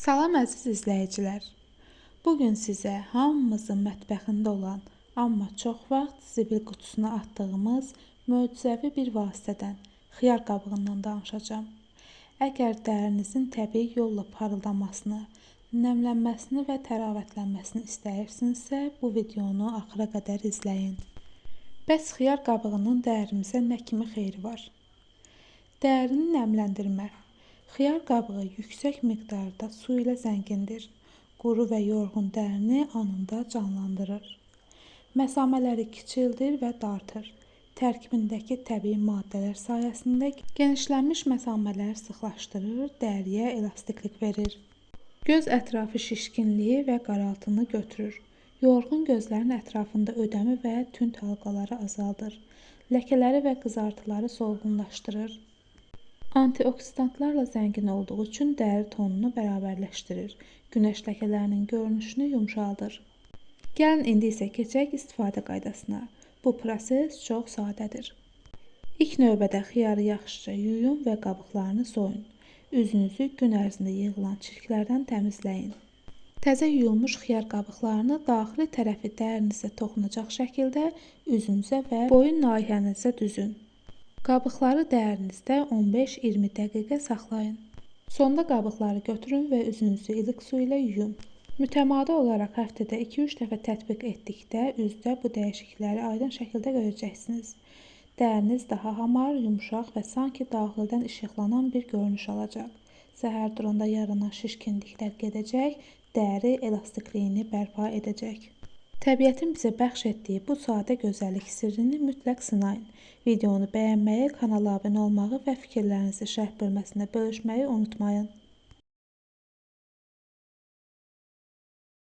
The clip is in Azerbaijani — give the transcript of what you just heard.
Salam əziz izləyicilər. Bugün sizə hamımızın mətbəxində olan, amma çox vaxt zibil qutusuna atdığımız möcüzəvi bir vasitədən, xiyar qabığından danışacağam. Əgər dərinizin təbii yolla parıldamasını, nəmlənməsini və təravətlənməsini istəyirsinizsə, bu videonu axıra qədər izləyin. Bəs xiyar qabığının dərimizə nə kimi xeyri var? Dərini nəmləndirmə. Xiyar qabığı yüksək miqdarda su ilə zəngindir. Quru və yorğun dərini anında canlandırır. Məsamələri kiçildir və dartır. Tərkibindəki təbii maddələr sayəsində genişlənmiş məsamələr sıxlaşdırır, dəriyə elastiklik verir. Göz ətrafı şişkinliyi və qaraltını götürür. Yorğun gözlərin ətrafında ödəmi və tünd halqaları azaldır. Ləkələri və qızartıları solğunlaşdırır. Antioksidantlarla zəngin olduğu üçün dəri tonunu bərabərləşdirir. Günəş ləkələrinin görünüşünü yumşaldır. Gəlin indi isə keçək istifadə qaydasına. Bu proses çox sadədir. İlk növbədə xiyarı yaxşıca yuyun və qabıqlarını soyun. Üzünüzü gün ərzində yığılan çirklərdən təmizləyin. Təzə yuyulmuş xiyar qabıqlarını daxili tərəfi dərinizə toxunacaq şəkildə üzünüzə və boyun nahiyənizə düzün. Qabıqları dərinizdə 15-20 dəqiqə saxlayın. Sonda qabıqları götürün və üzünüzü ilıq su ilə yuyun. Mütəmadi olaraq həftədə 2-3 dəfə tətbiq etdikdə üzdə bu dəyişiklikləri aydın şəkildə görəcəksiniz. Dəriniz daha hamar, yumşaq və sanki daxildən işıqlanan bir görünüş alacaq. Səhər duranda yaranan şişkinliklər gedəcək, dəri elastikliyini bərpa edəcək. Təbiətin bizə bəxş etdiyi bu sadə gözəllik sirrini mütləq sınayın. Videonu bəyənməyi, kanala abunə olmağı və fikirlərinizi şərh bölməsində bölüşməyi unutmayın.